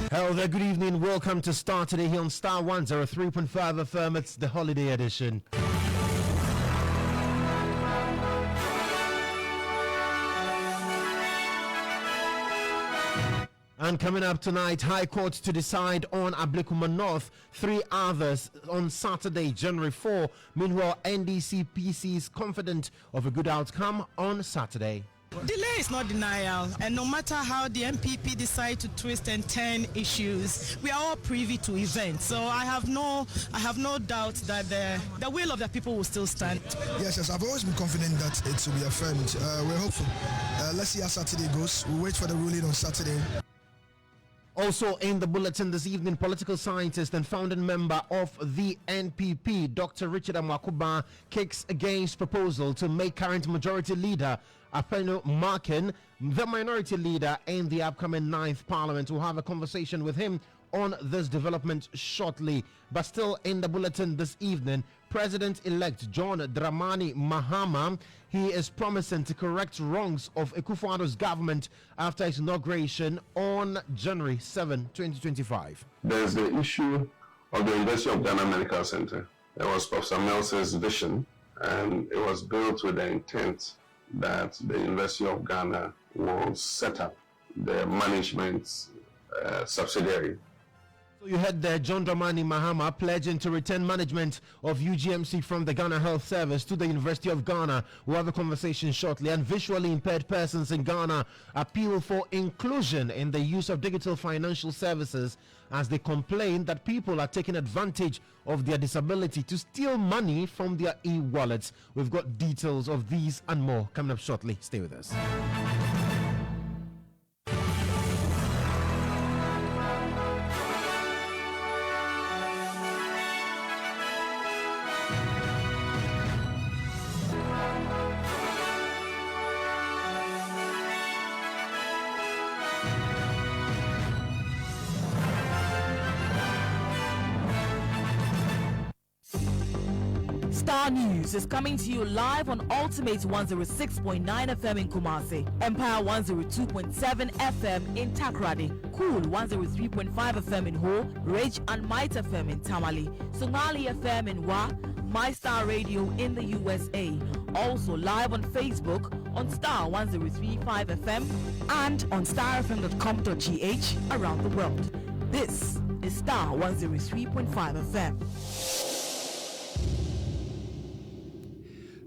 Hello there, good evening. Welcome to Starr today here on Starr 103.5 FM. It's the holiday edition. And coming up tonight, High Court to decide on Ablekuma North, 3 others on Saturday, January 4. Meanwhile, NDC PC is confident of a good outcome on Saturday. Delay is not denial, and no matter how the MPP decide to twist and turn issues, we are all privy to events. So I have no doubt that the will of the people will still stand. Yes, I've always been confident that it will be affirmed. We're hopeful. Let's see how Saturday goes. We'll wait for the ruling on Saturday. Also in the bulletin this evening, political scientist and founding member of the NPP, Dr. Richard Amwakuba, kicks against proposal to make current majority leader Apeno Markin the minority leader in the upcoming 9th Parliament. We'll have a conversation with him on this development shortly. But still in the bulletin this evening, President-elect John Dramani Mahama, he is promising to correct wrongs of Akufo-Addo's government after his inauguration on January 7, 2025. There's the issue of the University of Ghana Medical Center. It was Professor Mensah's vision, and it was built with the intent that the University of Ghana will set up the management subsidiary. So you heard there John Dramani Mahama pledging to return management of UGMC from the Ghana Health Service to the University of Ghana. We'll have a conversation shortly. And visually impaired persons in Ghana appeal for inclusion in the use of digital financial services as they complain that people are taking advantage of their disability to steal money from their e-wallets. We've got details of these and more coming up shortly. Stay with us. Starr News is coming to you live on Ultimate 106.9 FM in Kumasi, Empire 102.7 FM in Takrady, Cool 103.5 FM in Ho, Rage and Might FM in Tamale, Somali FM in Wa, My Star Radio in the USA. Also live on Facebook on Starr 103.5 FM and on starfm.com.gh around the world. This is Starr 103.5 FM.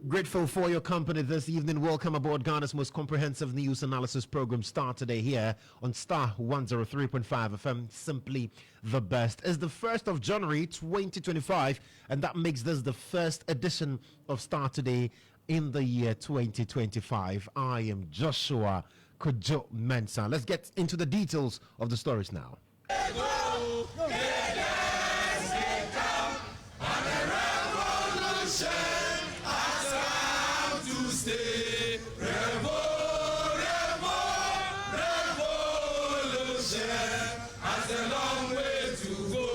Grateful for your company this evening. Welcome aboard Ghana's most comprehensive news analysis program, Starr Today, here on Starr 103.5 FM. Simply the best. It's the 1st of January 2025, and that makes this the first edition of Starr Today in the year 2025. I am Joshua Kodjo Mensah. Let's get into the details of the stories now. Stay, revolution has a long way to go,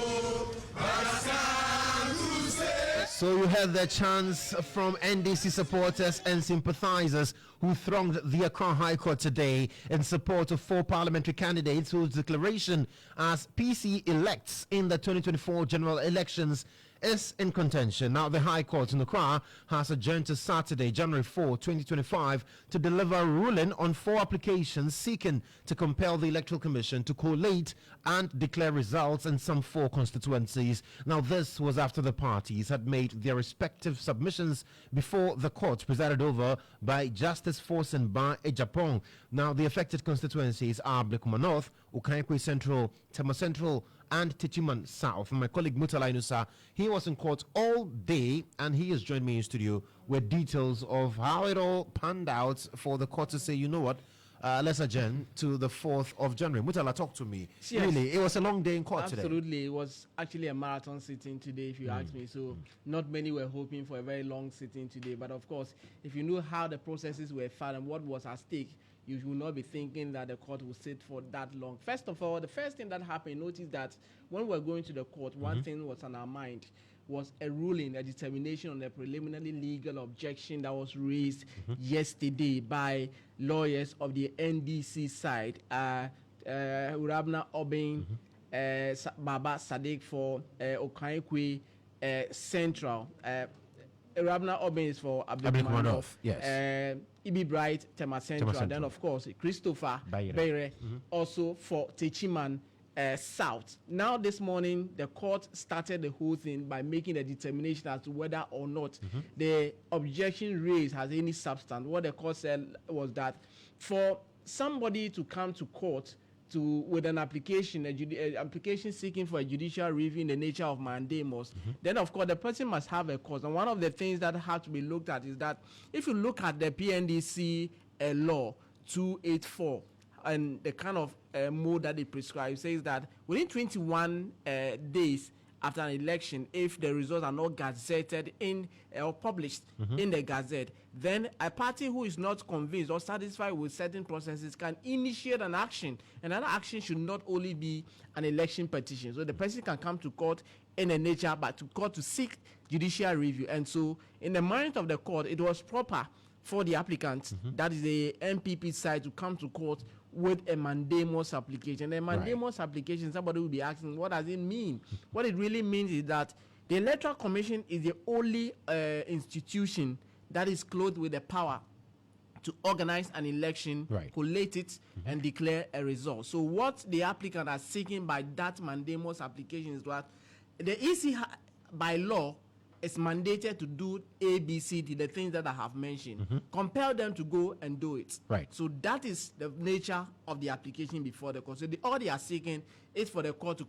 but it's time to stay. So you heard the chants from NDC supporters and sympathizers who thronged the Accra High Court today in support of 4 parliamentary candidates whose declaration as PC elects in the 2024 general elections is in contention. Now, the High Court in Accra has adjourned to Saturday, January 4, 2025, to deliver a ruling on 4 applications seeking to compel the Electoral Commission to collate and declare results in some 4 constituencies. Now, this was after the parties had made their respective submissions before the court, presided over by Justice Forsen Ba Ejapong. Now, the affected constituencies are Ablekuma North, Okaikwe Central, Tema Central, and Techiman South. My colleague Mutala Inusa, he was in court all day, and he has joined me in studio with details of how it all panned out for the court to say, you know what, let's adjourn to the 4th of January. Mutala, talk to me. Yes. Really, it was a long day in court today. Absolutely. It was actually a marathon sitting today, if you ask me. So not many were hoping for a very long sitting today. But of course, if you knew how the processes were filed and what was at stake, you will not be thinking that the court will sit for that long. First of all, the first thing that happened, notice that when we were going to the court, one thing was on our mind was a ruling, a determination on the preliminary legal objection that was raised yesterday by lawyers of the NDC side, Urabna Obeng Baba Sadiq for Okaikwe Central. Rabna Obin is for Abdulmanov. Yes. Ibi Bright, Tema Central. Then, of course, Christopher Bayre, also for Techiman South. Now, this morning, the court started the whole thing by making a determination as to whether or not the objection raised has any substance. What the court said was that for somebody to come to court with an application, application seeking for a judicial review in the nature of mandamus, then of course the person must have a cause. And one of the things that have to be looked at is that if you look at the PNDC law 284 and the kind of mode that they prescribe, says that within 21 days after an election, if the results are not gazetted in or published in the Gazette, then a party who is not convinced or satisfied with certain processes can initiate an action, and that action should not only be an election petition. So the person can come to court in a nature, but to court to seek judicial review. And so in the mind of the court, it was proper for the applicant, that is the MPP side, to come to court with a mandamus application. A mandamus application, somebody will be asking, what does it mean? What it really means is that the Electoral Commission is the only institution that is clothed with the power to organize an election, collate it, and declare a result. So what the applicant are seeking by that mandamus application is that the EC by law is mandated to do A, B, C, D, the things that I have mentioned. Compel them to go and do it. So that is the nature of the application before the court. So all they are seeking is for the court to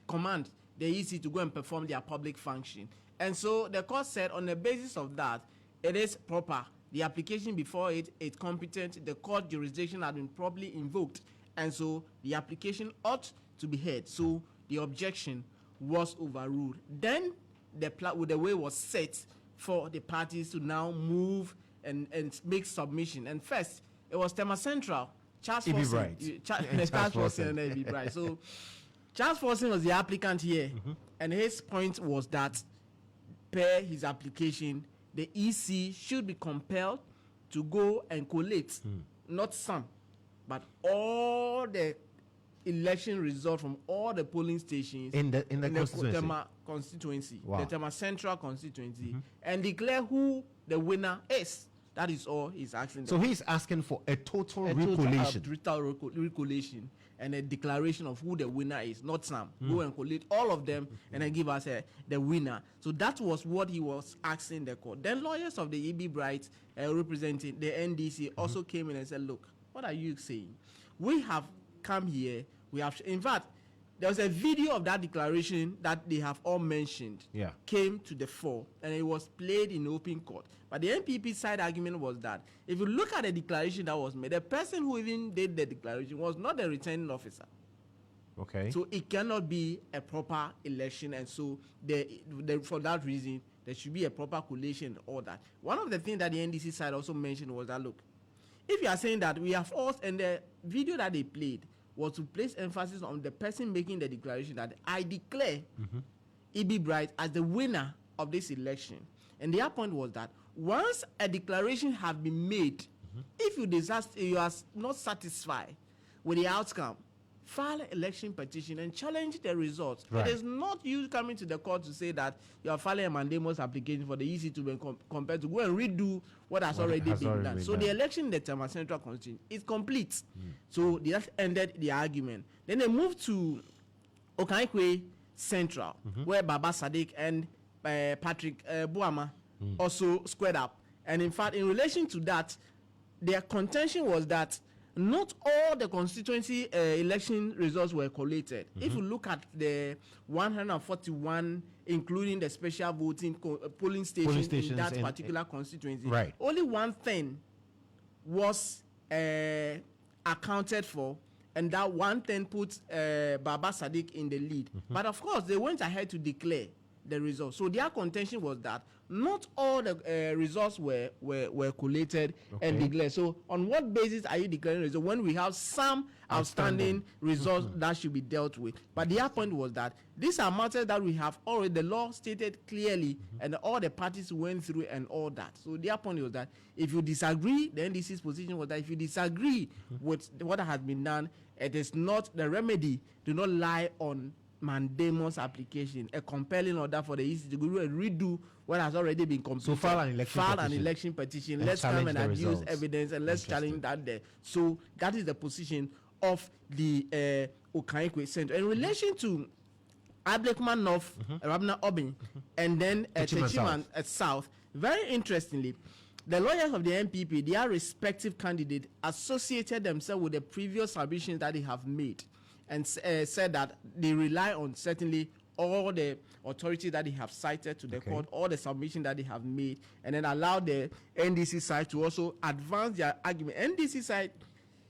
command the EC to go and perform their public function. And so the court said on the basis of that, it is proper. The application before it is competent. The court jurisdiction has been properly invoked. And so the application ought to be heard. So the objection was overruled. Then the way was set for the parties to now move and make submission. And first, it was Tema Central, Charles Forson, and Ibi Bright. So Charles Forson was the applicant here, and his point was that per his application, the EC should be compelled to go and collate not some, but all the election results from all the polling stations in the constituency, the Tema Central constituency, and declare who the winner is. That is all he's asking. So he's asking for a total recollation. Total recollation and a declaration of who the winner is, not some. Go and collate all of them and then give us the winner. So that was what he was asking the court. Then lawyers of the EB Bright representing the NDC also came in and said, look, what are you saying? We have come here. We have, in fact, there was a video of that declaration that they have all mentioned. Came to the fore, and it was played in open court. But the NPP side argument was that if you look at the declaration that was made, the person who even did the declaration was not the returning officer. So it cannot be a proper election, and so for that reason, there should be a proper collation and all that. One of the things that the NDC side also mentioned was that, look, if you are saying that we have all, and the video that they played was to place emphasis on the person making the declaration that I declare E.B. Bright as the winner of this election. And their point was that once a declaration has been made, if you are not satisfied with the outcome, file an election petition and challenge the results. It is not you coming to the court to say that you are filing a mandamus application for the EC to be compared to go and redo what has already been done. So the election in the Tema Central Constitution is complete. So that ended the argument. Then they moved to Okaikwe Central, where Baba Sadiq and Patrick Buama also squared up. And in fact, in relation to that, their contention was that not all the constituency election results were collated. If you look at the 141, including the special voting polling stations in that particular constituency, only one thing was accounted for, and that one thing put Baba Sadiq in the lead. But of course, they went ahead to declare the results. So their contention was that not all the results were collated and declared. So on what basis are you declaring results when we have some outstanding results that should be dealt with? But their point was that these are matters that we have already, the law stated clearly, and all the parties went through and all that. So their point was that if you disagree, the NDC's position was that if you disagree with what has been done, it is not the remedy. Do not lie on mandamus application, a compelling order for the EC to go and redo what has already been completed. So file an election petition. And let's come and challenge the adduce results. evidence and let's challenge that there. So that is the position of the Okaikwe Center. In relation to Ablekman North, Rabna Obin, and then Techiman South, very interestingly, the lawyers of the MPP, their respective candidates, associated themselves with the previous submissions that they have made and said that they rely on certainly all the authorities that they have cited to the court, all the submissions that they have made, and then allow the NDC side to also advance their argument. NDC side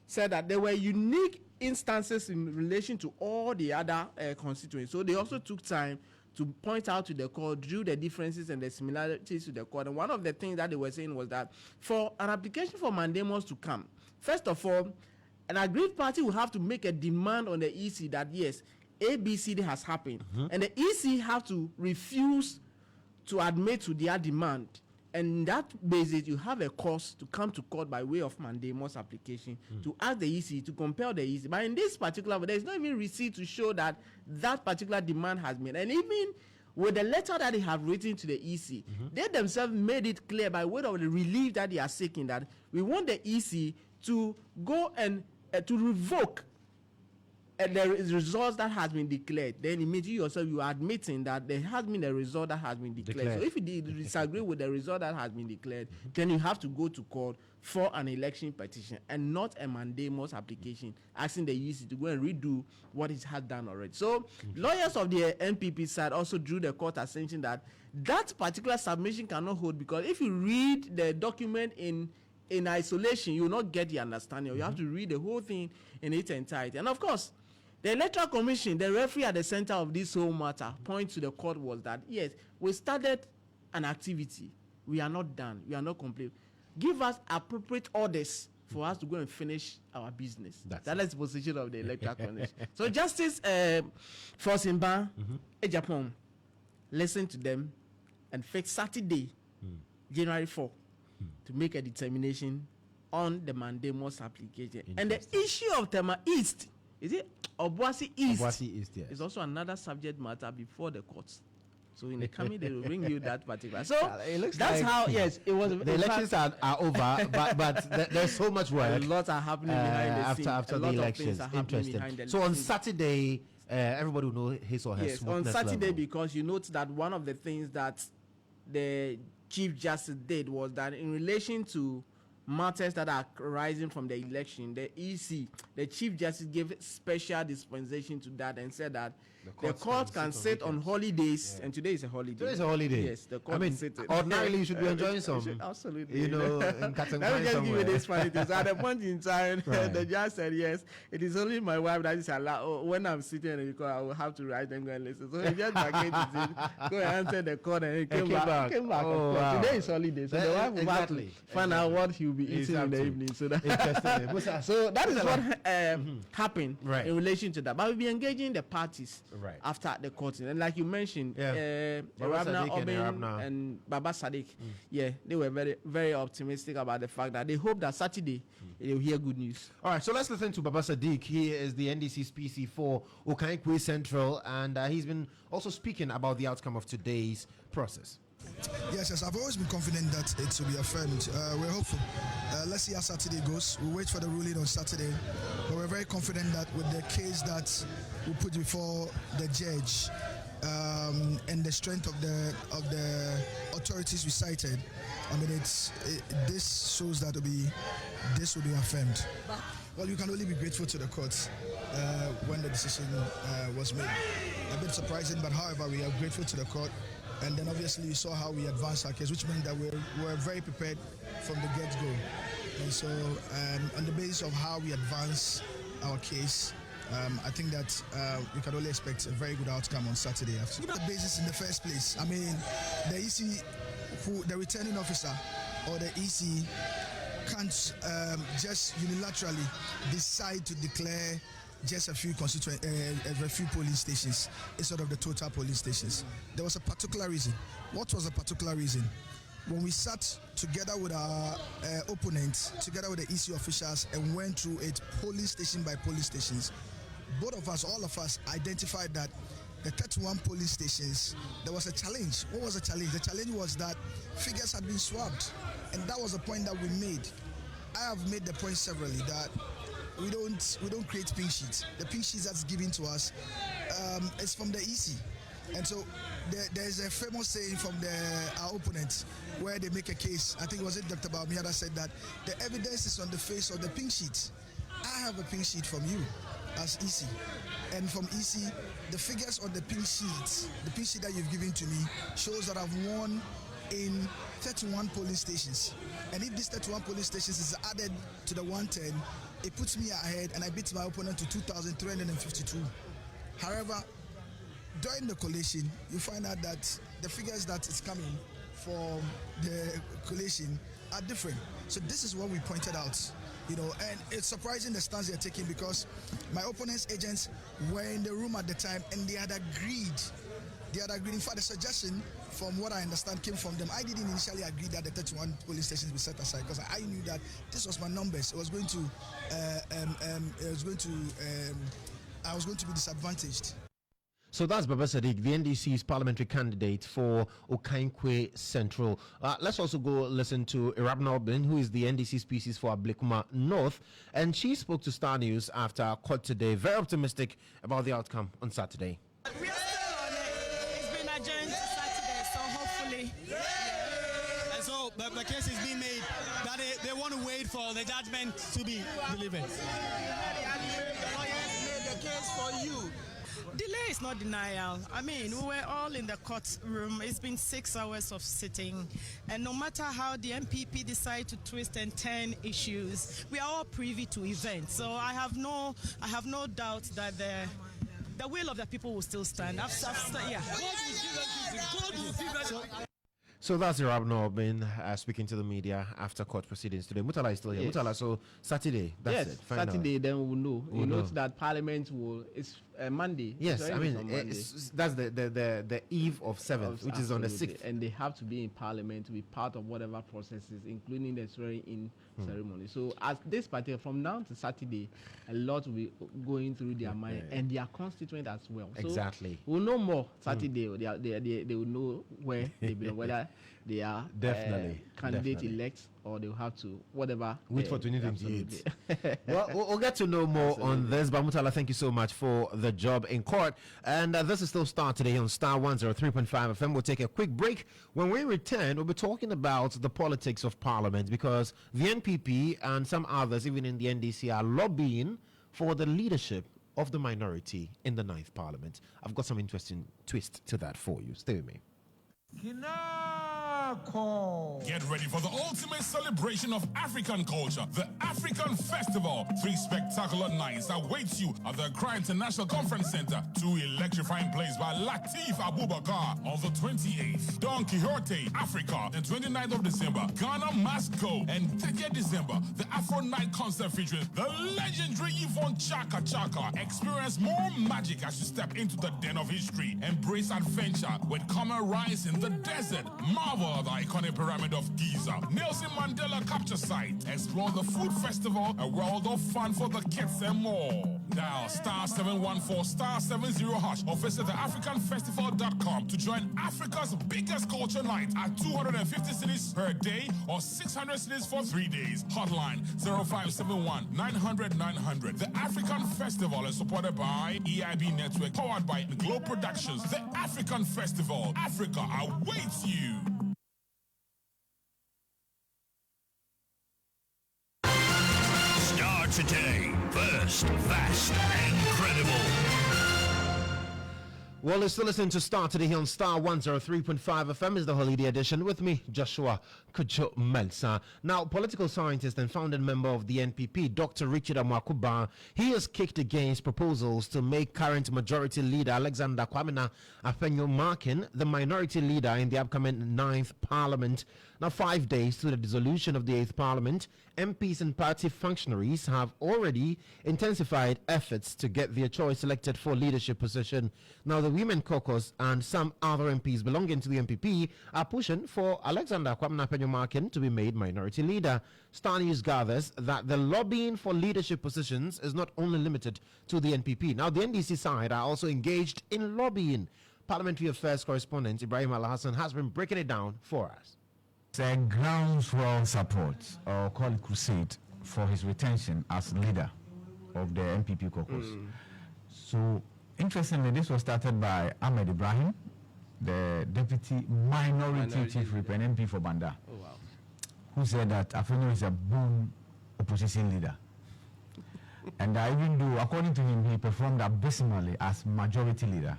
said that there were unique instances in relation to all the other constituents. So they also took time to point out to the court, drew the differences and the similarities to the court. And one of the things that they were saying was that for an application for mandamus to come, first of all, an aggrieved party will have to make a demand on the EC that yes, ABCD has happened, and the EC have to refuse to admit to their demand. And that basis, you have a cause to come to court by way of mandamus application to ask the EC to compel the EC. But in this particular, there is not even receipt to show that that particular demand has been. And even with the letter that they have written to the EC, they themselves made it clear by way of the relief that they are seeking that we want the EC to go and to revoke the results that has been declared. Then immediately yourself you are admitting that there has been a result that has been declared. So if you disagree with the result that has been declared, then you have to go to court for an election petition and not a mandamus application asking the EC to go and redo what it has done already. So lawyers of the NPP side also drew the court attention that that particular submission cannot hold, because if you read the document in isolation, you will not get the understanding. You have to read the whole thing in its entirety. And of course, the Electoral Commission, the referee at the center of this whole matter, point to the court was that, yes, we started an activity. We are not done. We are not complete. Give us appropriate orders for us to go and finish our business. That is the position of the Electoral Commission. So Justice Fosimba Japan listened to them and fixed Saturday, January 4, to make a determination on the mandamus application. And the issue of Tema East, is it Obuasi East? Obuasi East, yes. Is also another subject matter before the courts. So in the coming, they will bring you that particular. So that's like, how, yes, it was. The elections are over, but there's so much work. A lot are happening behind the scenes. After the elections. Interesting. So on Saturday, everybody will know his or her on Saturday level. Because you note that one of the things that the Chief Justice did was that in relation to matters that are arising from the election, the EC, the Chief Justice gave special dispensation to that and said that the court can sit on holidays, and today is a holiday. Today is a holiday. Yes, the court is sitting. Ordinarily you should be enjoying some. Absolutely. You know, in Let me just give you this funny thing. So at a point in time, the judge said, yes, it is only my wife that is allowed. Oh, when I'm sitting in the court, I will have to write and go and listen. So he just vacated it, go and answer the court, and he came back. Oh, wow. Today is holiday. So the wife will have to find out what he will be eating in the evening. So that, so that is what happened in relation to that. But we'll be engaging the parties after the court. And like you mentioned, Rabna Obin and Baba Sadiq, they were very, very optimistic about the fact that they hope that Saturday they'll hear good news. All right, so let's listen to Baba Sadiq. He is the NDC's PC for Okaikwe Central, and he's been also speaking about the outcome of today's process. Yes, I've always been confident that it will be affirmed. We're hopeful. Let's see how Saturday goes. We'll wait for the ruling on Saturday. But we're very confident that with the case that we put before the judge and the strength of the authorities we cited, I mean, this shows that this will be affirmed. Well, you can only be grateful to the courts when the decision was made. A bit surprising, but however, we are grateful to the court. And then obviously you saw how we advanced our case, which meant that we're very prepared from the get-go. And so on the basis of how we advance our case, I think that we can only expect a very good outcome on Saturday. The basis in the first place, I mean, the EC, the returning officer or the EC can't just unilaterally decide to declare just a few polling stations instead of the total polling stations. There was a particular reason. What was the particular reason? when we sat together with our opponents, together with the EC officials, and went through it police station by police stations, both of us, all of us, identified that the 31 police stations, there was a challenge. What was the challenge? The challenge was that figures had been swapped, and that was the point that we made. I have made the point severally that we don't create pink sheets. The pink sheets that's given to us is from the EC, and so there's a famous saying from our opponents where they make a case. I think it was Dr. Bawumia that said that the evidence is on the face of the pink sheet. I have a pink sheet from you as EC, and from EC, the figures on the pink sheet that you've given to me shows that I've won in 31 police stations. And if these 31 police stations is added to the 110, it puts me ahead and I beat my opponent to 2,352. However, during the collation, you find out that the figures that is coming from the collation are different. So this is what we pointed out. And it's surprising the stance they're taking, because my opponent's agents were in the room at the time and they had agreed. In fact, the suggestion, from what I understand, came from them. I didn't initially agree that the 31 police stations be set aside, because I knew that this was my numbers. I was going to be disadvantaged. So that's Baba Sadiq, the NDC's parliamentary candidate for Okankwe Central. Let's also go listen to Irabna Obin, who is the NDC species for Ablekuma North. And she spoke to Star News after our court today. Very optimistic about the outcome on Saturday. We are still on it. It's been adjourned to Saturday, so hopefully. And so the case is being made that they want to wait for the judgment to be delivered. The case for you. Delay is not denial. I mean, we were all in the courtroom. It's been 6 hours of sitting. And no matter how the MPP decide to twist and turn issues, we are all privy to events. So I have no doubt that the will of the people will still stand. So that's Irabna Obin speaking to the media after court proceedings today. Mutala is still here. Yes. Mutala, so Saturday, that's it. Saturday, then we'll know. You know that Parliament it's Monday. Yes, I mean, that's the eve of 7th, which is on the 6th. And they have to be in Parliament to be part of whatever processes, including the swearing-in ceremony. So as this party, from now to Saturday, a lot will be going through their mind and their constituent as well. So exactly. We'll know more Saturday. They will know where they belong, whether they are candidate-elects or they'll have to, whatever. Wait for 2028. Well, we'll get to know more on this. But Mutala, thank you so much for the job in court. And this is still Starr today on Star 103.5 FM. We'll take a quick break. When we return, we'll be talking about the politics of Parliament, because the NPP and some others, even in the NDC, are lobbying for the leadership of the minority in the 9th Parliament. I've got some interesting twist to that for you. Stay with me. Get ready for the ultimate celebration of African culture, the African Festival. 3 spectacular nights await you at the Accra International Conference Center. 2 electrifying plays by Lateef Abubakar on the 28th. Don Quixote, Africa, the 29th of December. Ghana Must Go. And 30th December, the Afro Night concert featuring the legendary Yvonne Chaka Chaka. Experience more magic as you step into the den of history. Embrace adventure with Common Rise in the desert. Marvel the iconic pyramid of Giza, Nelson Mandela capture site, explore the food festival, a world of fun for the kids and more. Dial star 714 star 70 hash or visit theafricanfestival.com to join Africa's biggest culture night at 250 cities per day or 600 cities for 3 days. Hotline 0571 900 900. The African Festival is supported by EIB Network, powered by Globe Productions. The African Festival, Africa awaits you. Today, first, fast, and credible. Well, let's still listen to Starr today here on Star 103.5 FM. Is the holiday edition with me, Joshua Kodjo Mensah. Now, political scientist and founding member of the NPP, Dr. Richard Amwakuba, he has kicked against proposals to make current majority leader Alexander Kwamina Afenyo Markin the minority leader in the upcoming 9th Parliament. Now, 5 days to the dissolution of the 8th Parliament, MPs and party functionaries have already intensified efforts to get their choice selected for leadership position. Now, they Women Caucus and some other MPs belonging to the MPP are pushing for Alexander Kwabena Penyumakin to be made minority leader. Starr News gathers that the lobbying for leadership positions is not only limited to the NPP. Now, the NDC side are also engaged in lobbying. Parliamentary Affairs correspondent Ibrahim Al-Hassan has been breaking it down for us. It's a groundswell support, or call it crusade, for his retention as leader of the MPP caucus. So, interestingly, this was started by Ahmed Ibrahim, the deputy minority chief whip and MP for Banda, who said that Afeno is a boom opposition leader. And even though, according to him, he performed abysmally as majority leader,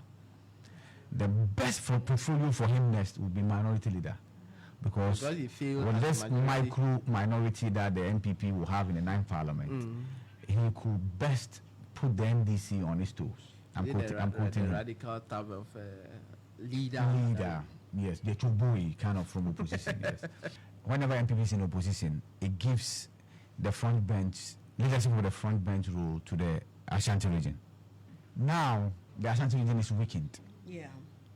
the best portfolio for him next would be minority leader. Because with this micro minority that the NPP will have in the 9th Parliament, he could best put the NDC on his toes. I'm quoting the radical type of leader. Yes, the Chubui kind of from opposition. Yes. Whenever NPP is in opposition, it gives the front bench, leadership of the front bench role to the Ashanti region. Now, the Ashanti region is weakened. Yeah.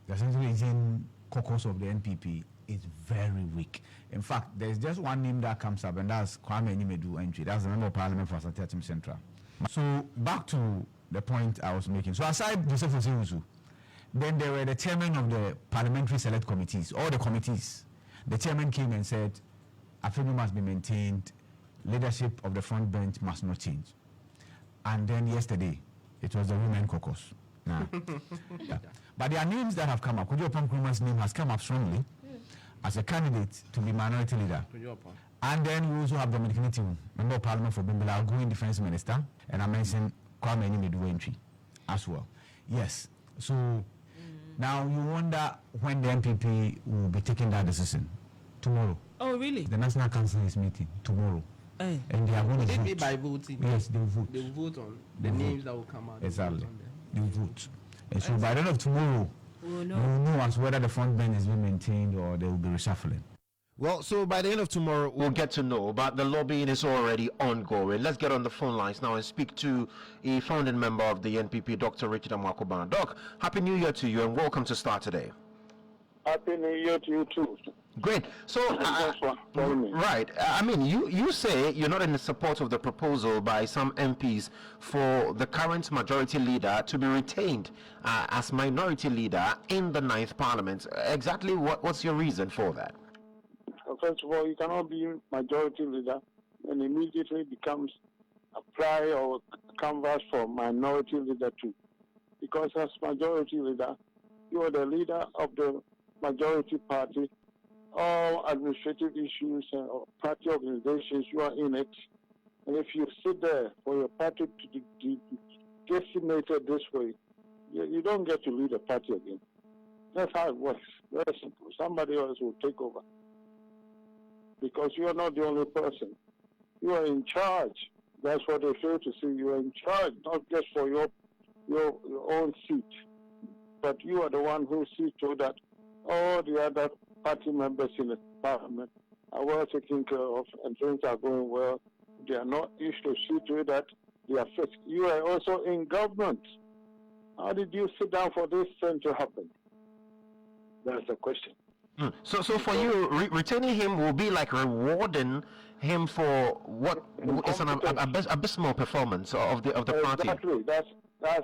The Ashanti region caucus of the NPP is very weak. In fact, there's just one name that comes up, and that's Kwame Nimedu Entry. That's the member of parliament for Asante Atim Central. So back to the point I was making. So aside Joseph Osewusu, then there were the chairman of the parliamentary select committees, all the committees. The chairman came and said, Afenu must be maintained, leadership of the front bench must not change. And then yesterday, it was the women caucus. Yeah. But there are names that have come up. Kodjo Nkrumah's name has come up strongly as a candidate to be minority leader. And then we also have Dominic Nitiwu, member of parliament for Bimbala, outgoing defense minister, and I mentioned Kwame Nimedu Entry as well. Yes. So now you wonder when the NPP will be taking that decision. Tomorrow. Oh, really? The National Council is meeting tomorrow. And they are going to vote. By voting? Yes, they will vote. They will vote on the names that will come out. Exactly. They will vote. And so by the end of tomorrow, we will know as whether the front bench is being maintained or they will be reshuffling. Well, so by the end of tomorrow, we'll get to know, but the lobbying is already ongoing. Let's get on the phone lines now and speak to a founding member of the NPP, Dr. Richard Amwakoban. Doc, Happy New Year to you and welcome to Starr today. Happy New Year to you too. Great. So, right. I mean, you say you're not in the support of the proposal by some MPs for the current majority leader to be retained as minority leader in the 9th Parliament. Exactly what's your reason for that? First of all, you cannot be majority leader and immediately becomes apply or canvas for minority leader too. Because as majority leader, you are the leader of the majority party. All administrative issues or party organizations, you are in it. And if you sit there for your party to be decimated this way, you don't get to lead a party again. That's how it works. Very simple. Somebody else will take over. Because you are not the only person. You are in charge. That's what they fail to see. You are in charge, not just for your own seat, but you are the one who sees to that all the other party members in the parliament are well taken care of and things are going well. They are not used to see to it that they are fixed. You are also in government. How did you sit down for this thing to happen? That's the question. So for you, retaining him will be like rewarding him for what is an abysmal performance of the party. Exactly. That's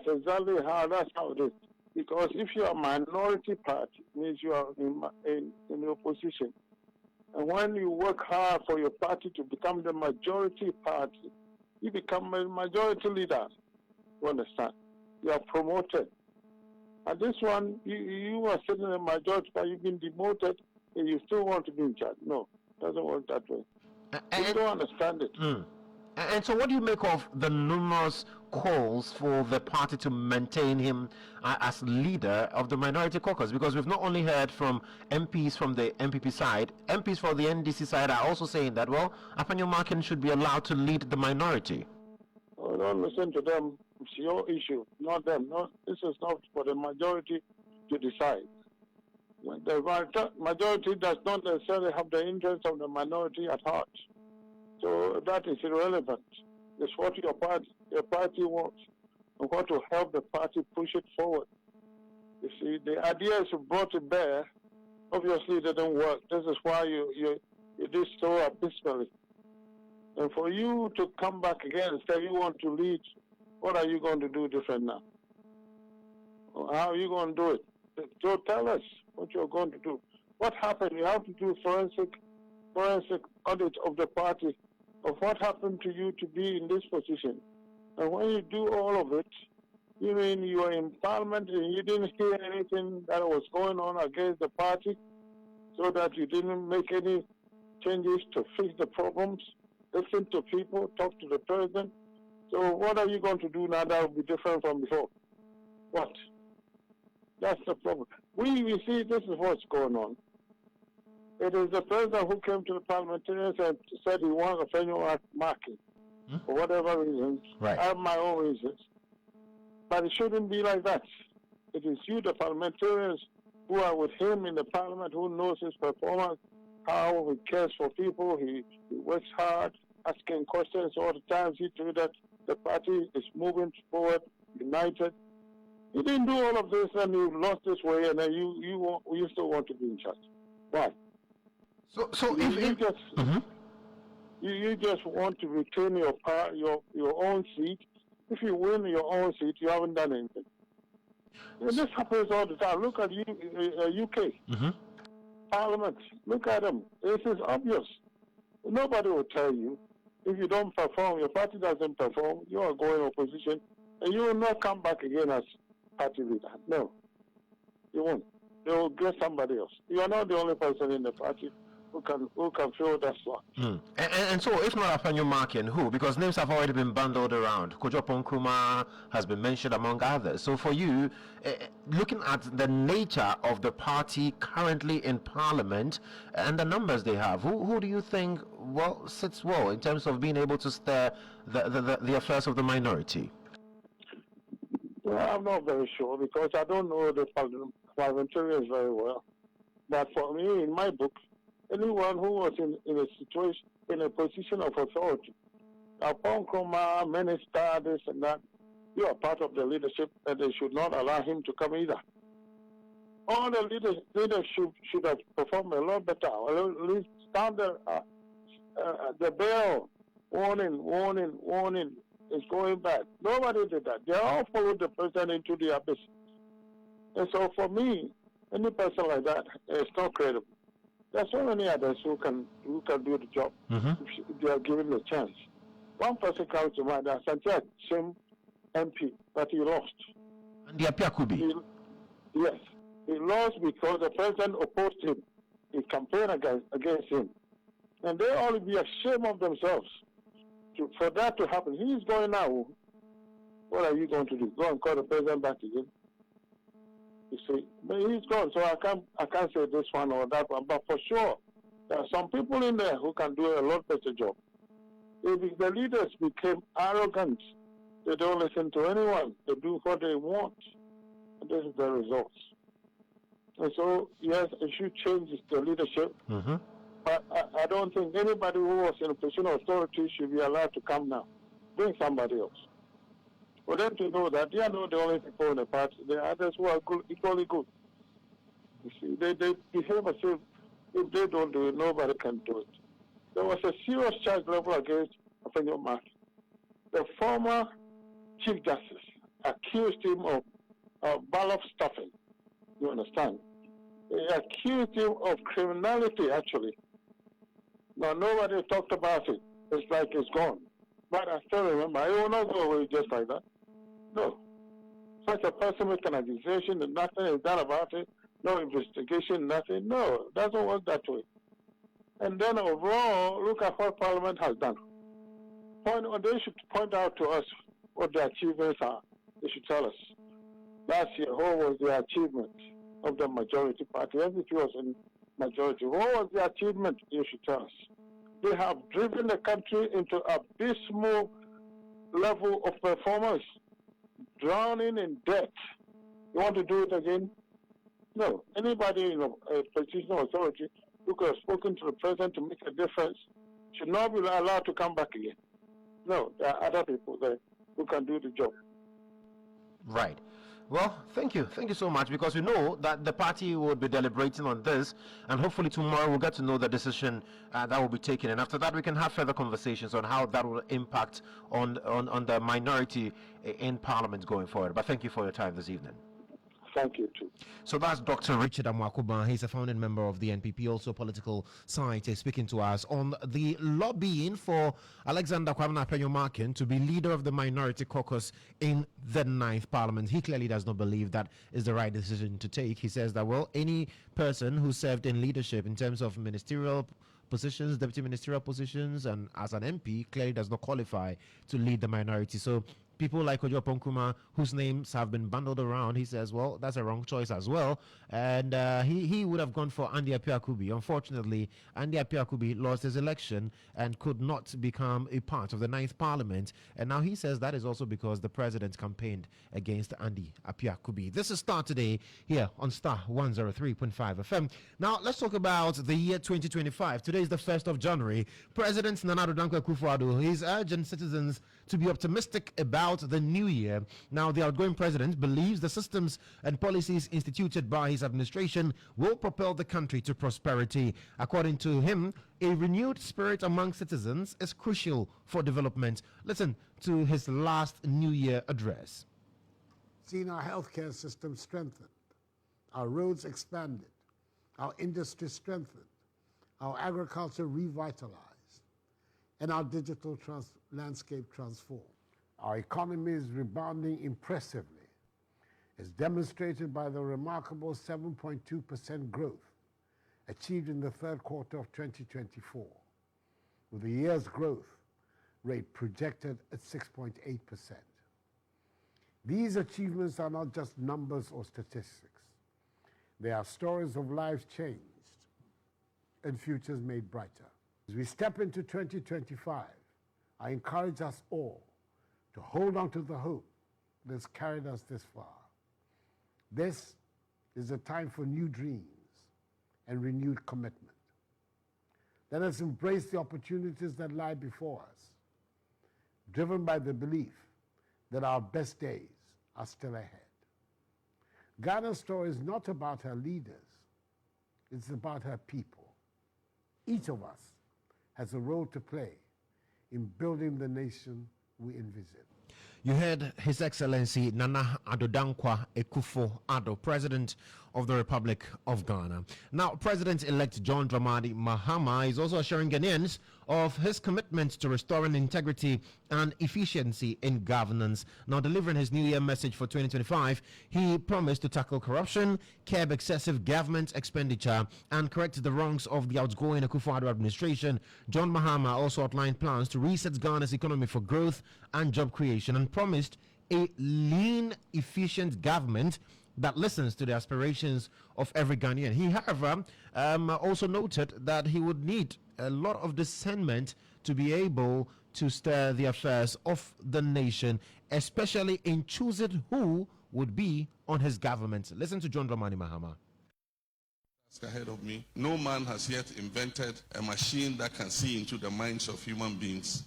exactly how it is. Because if you are a minority party, it means you are in the opposition. And when you work hard for your party to become the majority party, you become a majority leader. You understand? You are promoted. And this one, you are sitting in a majority party, you've been demoted, and you still want to be in charge. No, it doesn't work that way. You don't understand it. And so what do you make of the numerous calls for the party to maintain him as leader of the minority caucus? Because we've not only heard from MPs from the MPP side, MPs for the NDC side are also saying that, well, Penyumakin should be allowed to lead the minority. Oh, don't listen to them. It's your issue, not them. No, this is not for the majority to decide. The majority does not necessarily have the interest of the minority at heart. So that is irrelevant. It's what your party wants and what to help the party push it forward. You see, the ideas you brought to bear obviously didn't work. This is why you did so abysmally. And for you to come back again and say you want to lead, what are you going to do different now? How are you going to do it? So tell us what you're going to do. What happened? You have to do forensic audit of the party, of what happened to you to be in this position. And when you do all of it, you mean you are in Parliament and you didn't hear anything that was going on against the party, so that you didn't make any changes to fix the problems, listen to people, talk to the president. So what are you going to do now that will be different from before? What? That's the problem. We see this is what's going on. It is the president who came to the parliamentarians and said he wants a federal marking for whatever reasons. Right. I have my own reasons. But it shouldn't be like that. It is you, the parliamentarians, who are with him in the parliament, who knows his performance, how he cares for people, he works hard, asking questions all the time, see to it that the party is moving forward, united. You didn't do all of this and you lost this way, and then you still want to be in charge. Why? So you just want to retain your own seat. If you win your own seat, you haven't done anything. And this happens all the time. Look at UK Parliament. Look at them. This is obvious. Nobody will tell you if you don't perform, your party doesn't perform, you are going opposition, and you will not come back again as party leader. No, you won't. They will get somebody else. You are not the only person in the party who can fill that slot. And so, if not upon your marking, who? Because names have already been bundled around. Kodjo Nkrumah has been mentioned among others. So, for you, looking at the nature of the party currently in Parliament and the numbers they have, who do you think sits well in terms of being able to steer the affairs of the minority? Well, I'm not very sure because I don't know the parliamentarians very well. But for me, in my book, anyone who was in a position of authority, upon Nkrumah, Mensah, this and that, you are part of the leadership, and they should not allow him to come either. All the leaders should have performed a lot better. At least stand the bell, warning, is going bad. Nobody did that. They all followed the president into the abyss. And so for me, any person like that is not credible. There are so many others who can do the job if they are given the chance. One person comes to mind, Santiago, same MP, but he lost. And the Apiakubi? Yes. He lost because the president opposed him. He campaigned against him. And they all be ashamed of themselves for that to happen. He is going now. What are you going to do? Go and call the president back again? You see, but he's gone, so I can't say this one or that one. But for sure, there are some people in there who can do a lot better job. If the leaders became arrogant, they don't listen to anyone. They do what they want. And this is the results. And so, yes, it should change the leadership. But I don't think anybody who was in a position of authority should be allowed to come now. Bring somebody else. For them to know that they are not the only people in the party. There are others who are equally good. You see, they behave as if they don't do it, nobody can do it. There was a serious charge level against Afenyo Mark. The former Chief Justice accused him of ballot stuffing. You understand? They accused him of criminality, actually. Now, nobody talked about it. It's like it's gone. But I still remember, I will not go away just like that. No. Such a person with an accusation and nothing is done about it, no investigation, nothing. No, it doesn't work that way. And then overall, look at what Parliament has done. They should point out to us what the achievements are. They should tell us. Last year, what was the achievement of the majority party? SDP was in majority. What was the achievement? You should tell us. They have driven the country into abysmal level of performance, drowning in debt. You want to do it again? No. Anybody in a position of authority who could have spoken to the president to make a difference should not be allowed to come back again. No, there are other people there who can do the job. Right. Well, thank you. Thank you so much, because we know that the party would be deliberating on this, and hopefully tomorrow we'll get to know the decision that will be taken. And after that, we can have further conversations on how that will impact on the minority in Parliament going forward. But thank you for your time this evening. Thank you, too. So that's Dr. Richard Amwakuba. He's a founding member of the NPP, also a political scientist, speaking to us on the lobbying for Alexander Kwabena Apenyo-Markin to be leader of the minority caucus in the 9th Parliament. He clearly does not believe that is the right decision to take. He says that, well, any person who served in leadership in terms of ministerial positions, deputy ministerial positions, and as an MP, clearly does not qualify to lead the minority. So people like Kodjo Ponkuma, whose names have been bundled around, he says, well, that's a wrong choice as well. And he would have gone for Andy Appiah-Kubi. Unfortunately, Andy Appiah-Kubi lost his election and could not become a part of the 9th Parliament. And now he says that is also because the president campaigned against Andy Appiah-Kubi. This is Starr today here on Starr 103.5 FM. Now, let's talk about the year 2025. Today is the 1st of January. President Nana Addo Dankwa Akufo-Addo is urging citizens to be optimistic about the new year. Now, the outgoing president believes the systems and policies instituted by his administration will propel the country to prosperity. According to him, a renewed spirit among citizens is crucial for development. Listen to his last New Year address. Seen our healthcare system strengthened, our roads expanded, our industry strengthened, our agriculture revitalized, and our digital landscape transformed. Our economy is rebounding impressively, as demonstrated by the remarkable 7.2% growth achieved in the third quarter of 2024, with the year's growth rate projected at 6.8%. These achievements are not just numbers or statistics. They are stories of lives changed and futures made brighter. As we step into 2025, I encourage us all to hold on to the hope that's carried us this far. This is a time for new dreams and renewed commitment. Let us embrace the opportunities that lie before us, driven by the belief that our best days are still ahead. Ghana's story is not about her leaders, it's about her people. Each of us has a role to play in building the nation we envision. You heard His Excellency Nana Addo Dankwa Akufo-Addo, President of the Republic of Ghana. Now, President-elect John Dramani Mahama is also assuring Ghanaians of his commitment to restoring integrity and efficiency in governance. Now, delivering his New Year message for 2025, he promised to tackle corruption, curb excessive government expenditure, and correct the wrongs of the outgoing Akufo-Addo administration. John Mahama also outlined plans to reset Ghana's economy for growth and job creation, and promised a lean, efficient government that listens to the aspirations of every Ghanaian. He, however, also noted that he would need a lot of discernment to be able to steer the affairs of the nation, especially in choosing who would be on his government. Listen to John Dramani Mahama. Ahead of me, no man has yet invented a machine that can see into the minds of human beings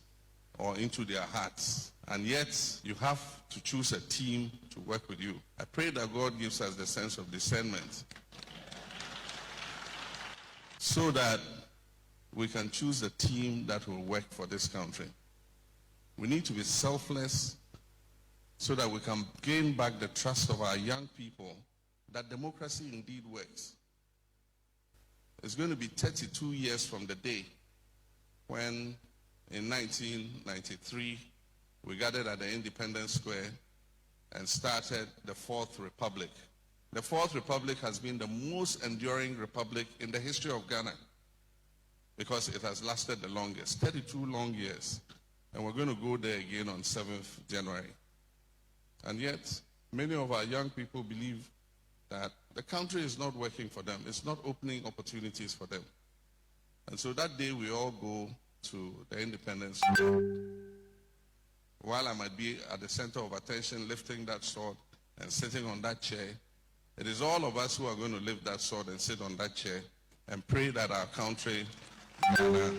or into their hearts. And yet, you have to choose a team to work with you. I pray that God gives us the sense of discernment so that we can choose a team that will work for this country. We need to be selfless so that we can gain back the trust of our young people that democracy indeed works. It's going to be 32 years from the day when, in 1993, we gathered at the Independence Square and started the Fourth Republic. The Fourth Republic has been the most enduring republic in the history of Ghana because it has lasted the longest, 32 long years. And we're going to go there again on 7th January. And yet, many of our young people believe that the country is not working for them. It's not opening opportunities for them. And so that day we all go to the Independence Square. While I might be at the center of attention, lifting that sword and sitting on that chair, it is all of us who are going to lift that sword and sit on that chair and pray that our country, Ghana,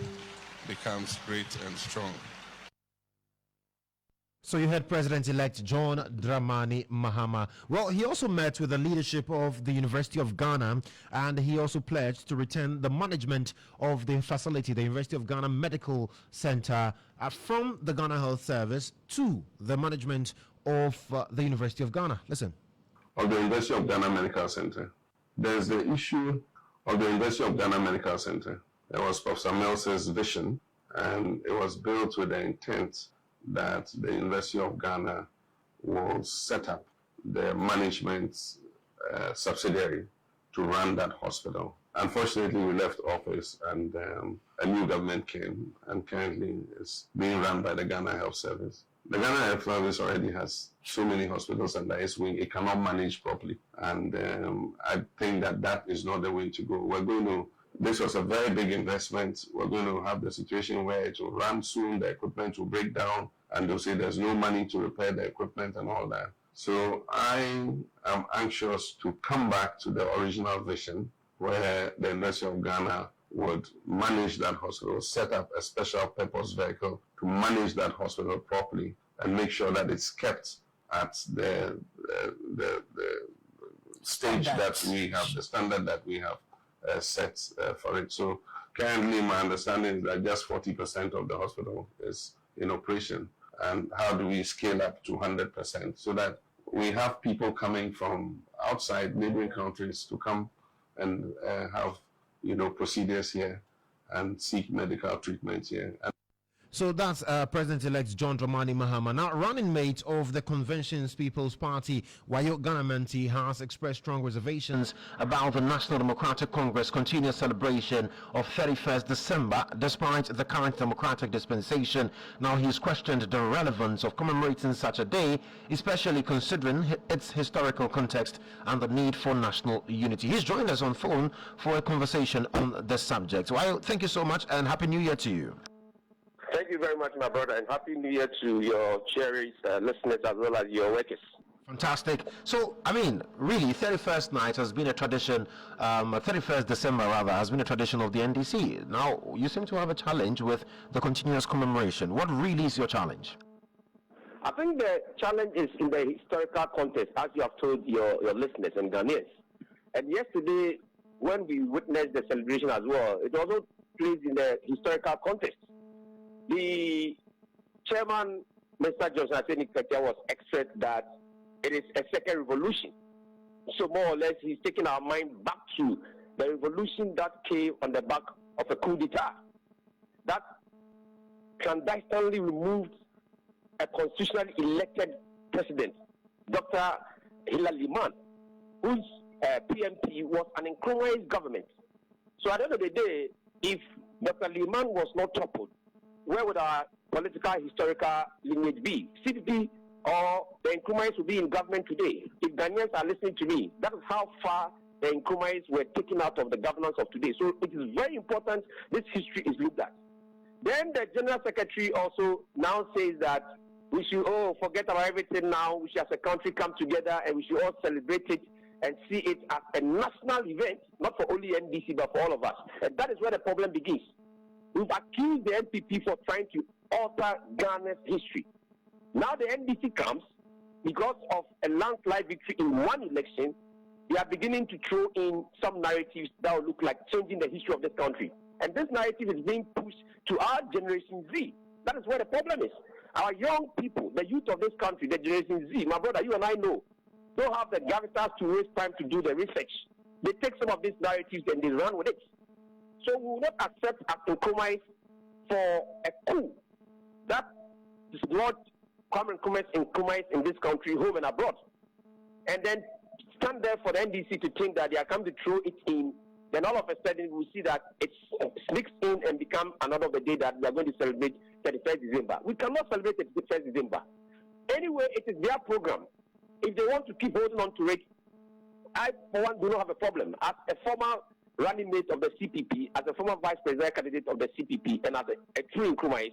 becomes great and strong. So you heard President-elect John Dramani Mahama. Well, he also met with the leadership of the University of Ghana, and he also pledged to return the management of the facility, the University of Ghana Medical Center, from the Ghana Health Service to the management of the University of Ghana. Listen. Of the University of Ghana Medical Center. There's the issue of the University of Ghana Medical Center. It was Professor Mensah's vision, and it was built with the intent that the University of Ghana will set up the management subsidiary to run that hospital. Unfortunately, we left office and a new government came, and currently is being run by the Ghana Health Service. The Ghana Health Service already has so many hospitals under its wing, it cannot manage properly. And I think that is not the way to go. This was a very big investment. We're going to have the situation where it will run soon, the equipment will break down, and they'll say there's no money to repair the equipment and all that. So I am anxious to come back to the original vision where the University of Ghana would manage that hospital, set up a special purpose vehicle to manage that hospital properly and make sure that it's kept at the stage that we have, the standard that we have set for it. So currently my understanding is that just 40% of the hospital is in operation. And how do we scale up to 100% so that we have people coming from outside neighboring countries to come and have procedures here and seek medical treatment here. So that's President-elect John Dramani Mahama. Now, running mate of the Convention's People's Party, Wayo Ganamenti, has expressed strong reservations about the National Democratic Congress continuous celebration of 31st December, despite the current democratic dispensation. Now, he's questioned the relevance of commemorating such a day, especially considering its historical context and the need for national unity. He's joined us on phone for a conversation on this subject. Wayo, thank you so much and Happy New Year to you. Thank you very much, my brother, and Happy New Year to your cherished listeners as well as your workers. Fantastic. So, I mean, really, 31st night has been a tradition, 31st December rather, has been a tradition of the NDC. Now, you seem to have a challenge with the continuous commemoration. What really is your challenge? I think the challenge is in the historical context, as you have told your listeners and Ghanaians. And yesterday, when we witnessed the celebration as well, it also placed in the historical context. The chairman, Mr. Johnson Atenik-Petia, was expressed that it is a second revolution. So more or less, he's taking our mind back to the revolution that came on the back of a coup d'etat that clandestinely removed a constitutionally elected president, Dr. Hilal Liman, whose PMP was an incomplete government. So at the end of the day, if Dr. Liman was not toppled, where would our political historical lineage be? CPP or the Nkrumahs will be in government today. If Ghanaians are listening to me, that is how far the Nkrumahs were taken out of the governance of today. So it is very important this history is looked at. Then the General Secretary also now says that we should forget about everything now. We should as a country come together and we should all celebrate it and see it as a national event, not for only NDC but for all of us. And that is where the problem begins. We've accused the NPP for trying to alter Ghana's history. Now the NDC comes, because of a landslide victory in one election, they are beginning to throw in some narratives that will look like changing the history of this country. And this narrative is being pushed to our Generation Z. That is where the problem is. Our young people, the youth of this country, the Generation Z, my brother, you and I know, don't have the gravitas to waste time to do the research. They take some of these narratives and they run with it. So we will not accept a compromise for a coup that is not common compromise in this country, home and abroad. And then stand there for the NDC to think that they are coming to throw it in. Then all of a sudden we see that it sneaks in and become another of the day that we are going to celebrate 31st December. We cannot celebrate 31st December. Anyway, it is their program. If they want to keep holding on to it, I, for one, do not have a problem. As a former running mate of the CPP, as a former vice president candidate of the CPP, and as a true Nkrumahs,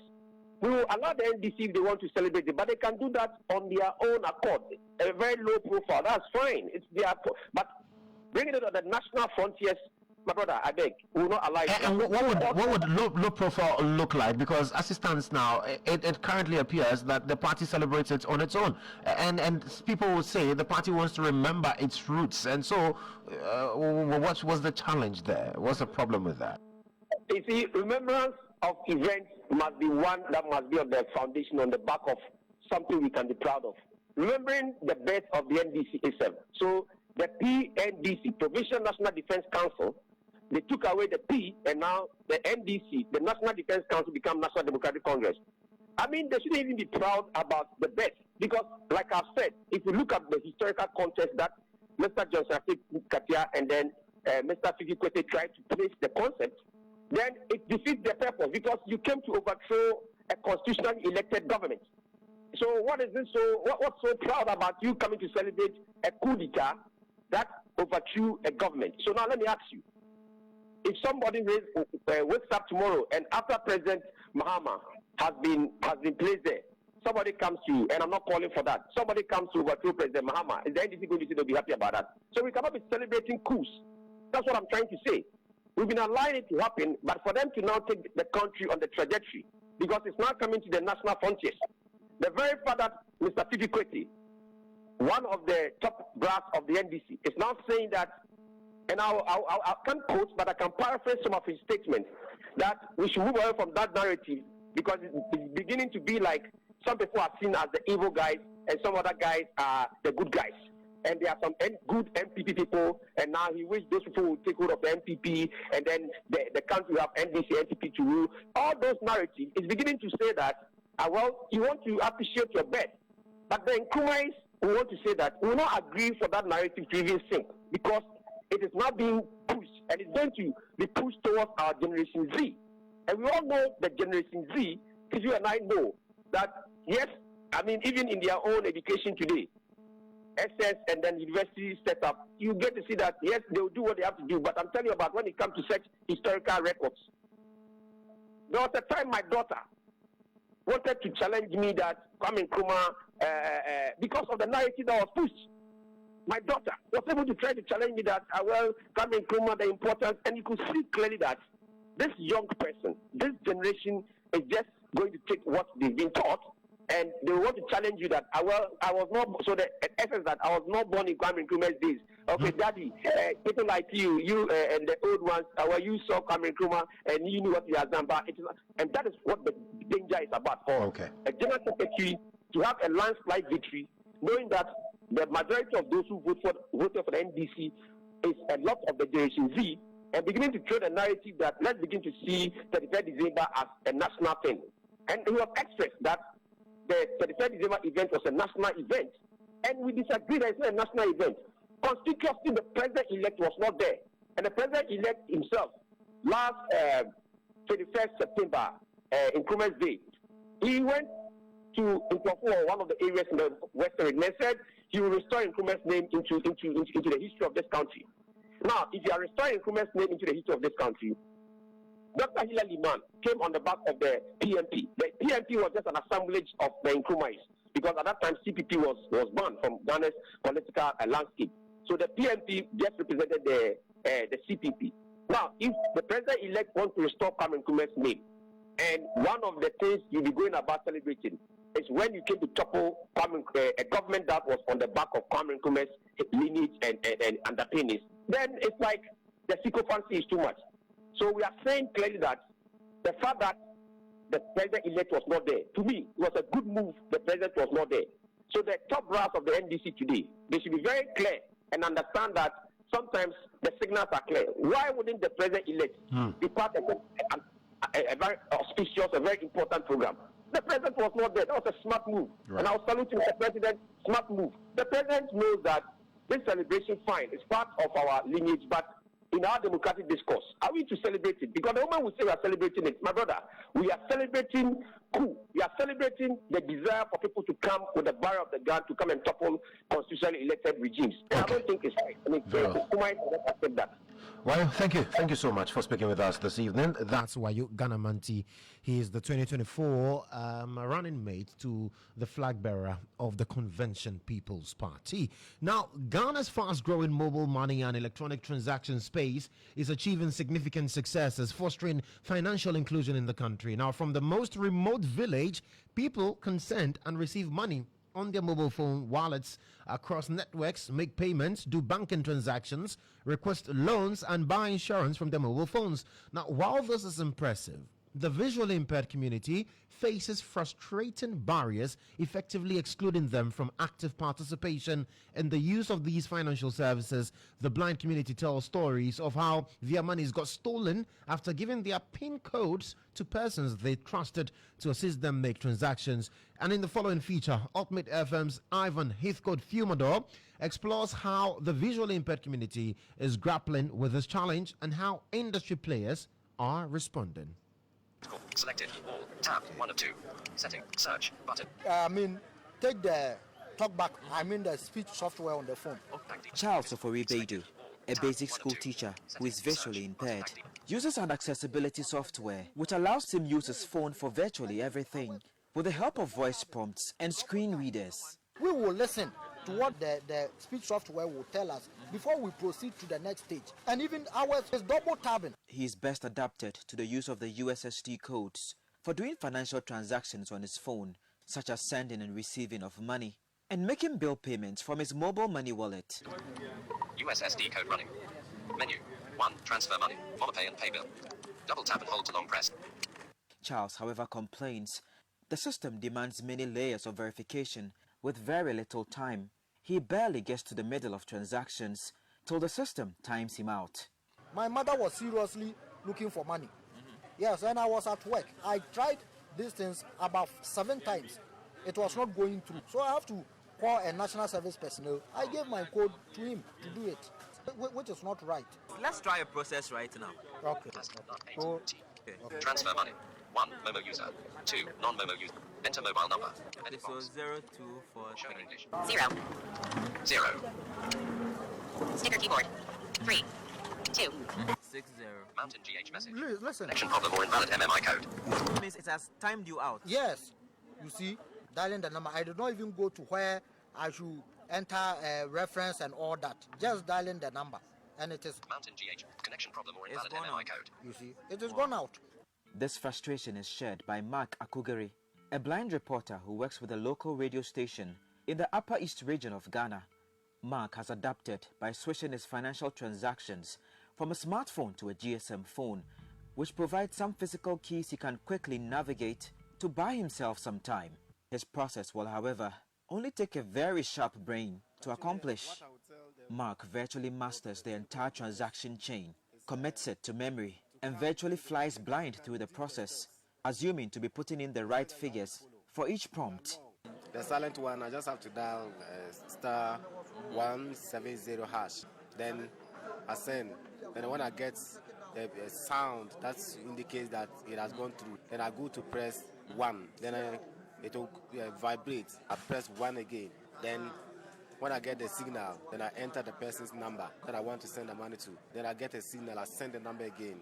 we will allow the NDC if they want to celebrate it, but they can do that on their own accord, a very low profile. That's fine. It's their, but bringing it on the national frontiers my brother, I beg, we will not allow it. And what would low profile look like? Because as it stands now, it currently appears that the party celebrates it on its own, and people will say the party wants to remember its roots. And so, what was the challenge there? What's the problem with that? You see, remembrance of events must be one that must be on the foundation, on the back of something we can be proud of. Remembering the birth of the NDC itself. So the PNDC, Provincial National Defense Council, they took away the P, and now the NDC, the National Defense Council, become National Democratic Congress. I mean, they shouldn't even be proud about the birth, because, like I've said, if you look at the historical context that Mr. Johnson Katia and then Mr. Fiki Kwete tried to place the concept, then it defeats the purpose, because you came to overthrow a constitutionally elected government. So what is this? So what's so proud about you coming to celebrate a coup d'etat that overthrew a government? So now let me ask you: if somebody wakes up tomorrow and after President Mahama has been placed there, somebody comes to you, and I'm not calling for that. Somebody comes to overthrow President Mahama. Is the NDC going to say they'll be happy about that? So we cannot be celebrating coups. That's what I'm trying to say. We've been allowing it to happen, but for them to now take the country on the trajectory, because it's now coming to the national frontiers. The very fact that Mr. Fifi Kwete, one of the top brass of the NDC, is now saying that, and I can't quote, but I can paraphrase some of his statements, that we should move away from that narrative, because it's beginning to be like some people are seen as the evil guys and some other guys are the good guys. And there are some good MPP people, and now he wishes those people will take hold of the MPP, and then the country will have NDC, NPP to rule. All those narratives is beginning to say that, well, you want to appreciate your best. But the Nkrumahs we want to say that we will not agree for that narrative to even sink, because it is now being pushed, and it's going to be pushed towards our Generation Z. And we all know that Generation Z, because you and I know that, yes, I mean, even in their own education today, SS and then university set up, you get to see that, yes, they will do what they have to do, but I'm telling you about when it comes to such historical records. There was a time my daughter wanted to challenge me that Kwame Nkrumah, because of the narrative that was pushed. My daughter was able to try to challenge me that, well, Kwame Nkrumah, the importance, and you could see clearly that this young person, this generation is just going to take what they've been taught, and they want to challenge you that, well, I was not, so the essence that I was not born in Kwame Nkrumah's days. Okay, Daddy, people like you and the old ones, well, you saw Kwame Nkrumah and you knew what he has done, but it is, and that is what the danger is about for a general secretary to have a landslide victory, knowing that the majority of those who voted for the NDC is a lot of the Generation Z, and beginning to throw the narrative that let's begin to see 33rd December as a national thing. And he was expressed that the 33rd December event was a national event, and we disagree that it's not a national event. Conspicuously, the president-elect was not there, and the president-elect himself, last 21st September, in Nkrumah's Day, he went to Nkrofo, one of the areas in the Western region, and said he will restore Nkrumah's name into the history of this country. Now, if you are restoring Nkrumah's name into the history of this country, Dr. Hilary Liman came on the back of the PMP. The PMP was just an assemblage of the Nkrumahs, because at that time CPP was banned from Ghana's political landscape. So the PMP just represented the CPP. Now, if the president-elect wants to restore Kwame Nkrumah's name, and one of the things you'll be going about celebrating is when you came to topple a government that was on the back of Kwame Nkrumah's lineage and underpinnings, then it's like the sycophancy is too much. So we are saying clearly that the fact that the president-elect was not there, to me, it was a good move. The president was not there. So the top brass of the NDC today, they should be very clear and understand that sometimes the signals are clear. Why wouldn't the president-elect be part of a very auspicious, a very important program? The president was not there. That was a smart move. Right. And I was saluting the president, smart move. The president knows that this celebration, fine, is part of our lineage, but in our democratic discourse, are we to celebrate it? Because the moment we say we are celebrating it, my brother, we are celebrating coup. We are celebrating the desire for people to come with the barrel of the gun to come and topple constitutionally elected regimes. And I don't think it's right. I mean, Kumai does not accept that. Well, thank you so much for speaking with us this evening. That's Wayo Ganamanti. He is the 2024 running mate to the flag bearer of the Convention People's Party. Now, Ghana's fast-growing mobile money and electronic transaction space is achieving significant successes, fostering financial inclusion in the country. Now, from the most remote village, people can send and receive money on their mobile phone wallets across networks, make payments, do banking transactions, request loans, and buy insurance from their mobile phones. Now, while this is impressive, the visually impaired community faces frustrating barriers, effectively excluding them from active participation in the use of these financial services. The blind community tells stories of how their monies got stolen after giving their PIN codes to persons they trusted to assist them make transactions. And in the following feature, Ultimate FM's Ivan Heathcote Fumador explores how the visually impaired community is grappling with this challenge and how industry players are responding. Selected. All. Tab. 1 of 2. Setting. Search. Button. Take the talkback. The speech software on the phone. Charles Ofori-Beidou, a basic school teacher who is visually impaired, uses an accessibility software which allows him use his phone for virtually everything with the help of voice prompts and screen readers. We will listen to what the speech software will tell us before we proceed to the next stage. And even ours is double tabbing. He is best adapted to the use of the USSD codes for doing financial transactions on his phone, such as sending and receiving of money, and making bill payments from his mobile money wallet. USSD code running. Menu. 1. Transfer money. Follow pay and pay bill. Double tap and hold to long press. Charles, however, complains the system demands many layers of verification with very little time. He barely gets to the middle of transactions till the system times him out. My mother was seriously looking for money. Yes, and I was at work. I tried these things about 7 times. It was not going through. So I have to call a national service personnel. I gave my code to him to do it, which is not right. Let's try a process right now. Okay. Transfer money. 1. Momo user. 2. Non-Momo user. Enter mobile number. Edit So box. 024. Show in English. 0. 0. Sticker keyboard. 3. 2. 60. Mountain GH message. Listen. Connection problem or invalid MMI code. Means it has timed you out. Yes. You see, dialing the number. I did not even go to where I should enter a reference and all that. Just dialing the number. And it is Mountain GH. Connection problem or invalid MMI code. You see, it is gone out. This frustration is shared by Mark Akugeri, a blind reporter who works with a local radio station in the Upper East region of Ghana. Mark has adapted by switching his financial transactions from a smartphone to a GSM phone, which provides some physical keys he can quickly navigate to buy himself some time. His process will, however, only take a very sharp brain to accomplish. Mark virtually masters the entire transaction chain, commits it to memory, and virtually flies blind through the process, assuming to be putting in the right figures for each prompt. The silent one, I just have to dial star 170 hash. Then I send. Then when I get a sound that indicates that it has gone through, then I go to press 1. Then it will vibrate. I press 1 again. Then when I get the signal, then I enter the person's number that I want to send the money to. Then I get a signal, I send the number again.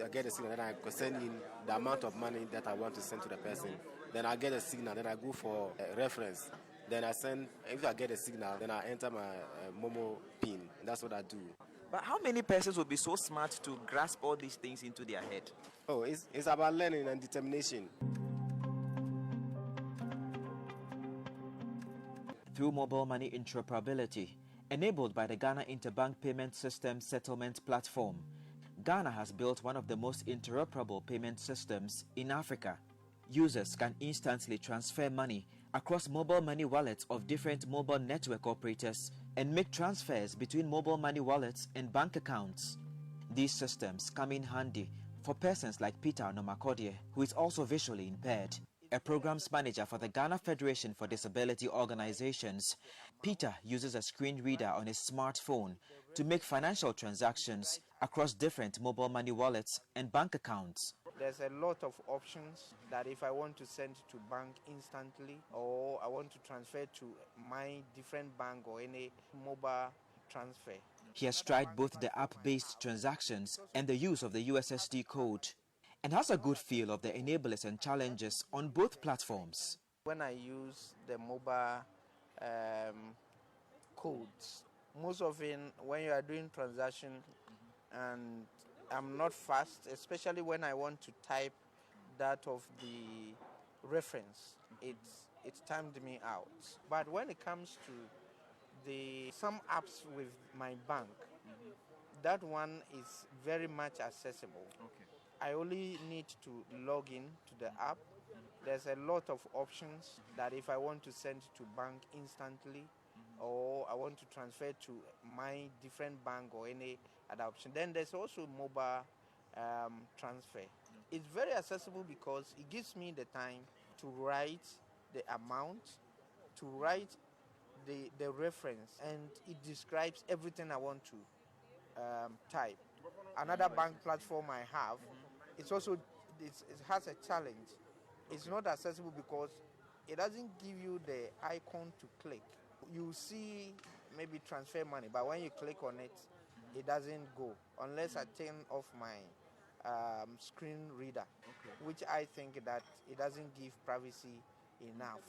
I get a signal, then I send in the amount of money that I want to send to the person. Then I get a signal, then I go for a reference. Then I send, if I get a signal, then I enter my Momo PIN. That's what I do. But how many persons would be so smart to grasp all these things into their head? Oh, it's about learning and determination. Through mobile money interoperability, enabled by the Ghana Interbank Payment System Settlement Platform, Ghana has built one of the most interoperable payment systems in Africa. Users can instantly transfer money across mobile money wallets of different mobile network operators and make transfers between mobile money wallets and bank accounts. These systems come in handy for persons like Peter Nomakodie, who is also visually impaired. A programs manager for the Ghana Federation for Disability Organizations, Peter uses a screen reader on his smartphone to make financial transactions across different mobile money wallets and bank accounts. There's a lot of options that if I want to send to bank instantly or I want to transfer to my different bank or any mobile transfer. He has tried both the app-based transactions and the use of the USSD code, and has a good feel of the enablers and challenges on both platforms. When I use the mobile codes, most often when you are doing transaction and I'm not fast, especially when I want to type that of the reference, it timed me out. But when it comes to some apps with my bank, that one is very much accessible. I only need to log in to the app. There's a lot of options that if I want to send to bank instantly, or I want to transfer to my different bank or any other option. Then there's also mobile transfer. It's very accessible because it gives me the time to write the amount, to write the reference, and it describes everything I want to type. Another bank platform I have, it has a challenge. It's not accessible because it doesn't give you the icon to click. You see maybe transfer money, but when you click on it, it doesn't go unless I turn off my screen reader, which I think that it doesn't give privacy enough.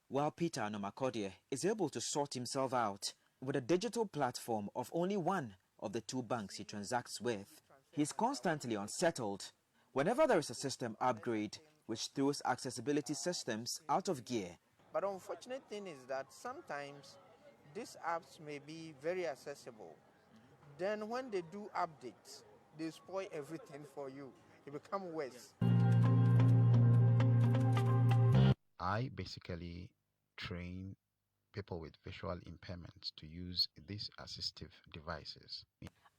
While Peter Anomakodie is able to sort himself out with a digital platform of only one of the two banks he transacts with, he's constantly unsettled whenever there is a system upgrade which throws accessibility systems out of gear. But the unfortunate thing is that sometimes these apps may be very accessible. Then when they do updates, they spoil everything for you. It becomes worse. I basically train people with visual impairments to use these assistive devices.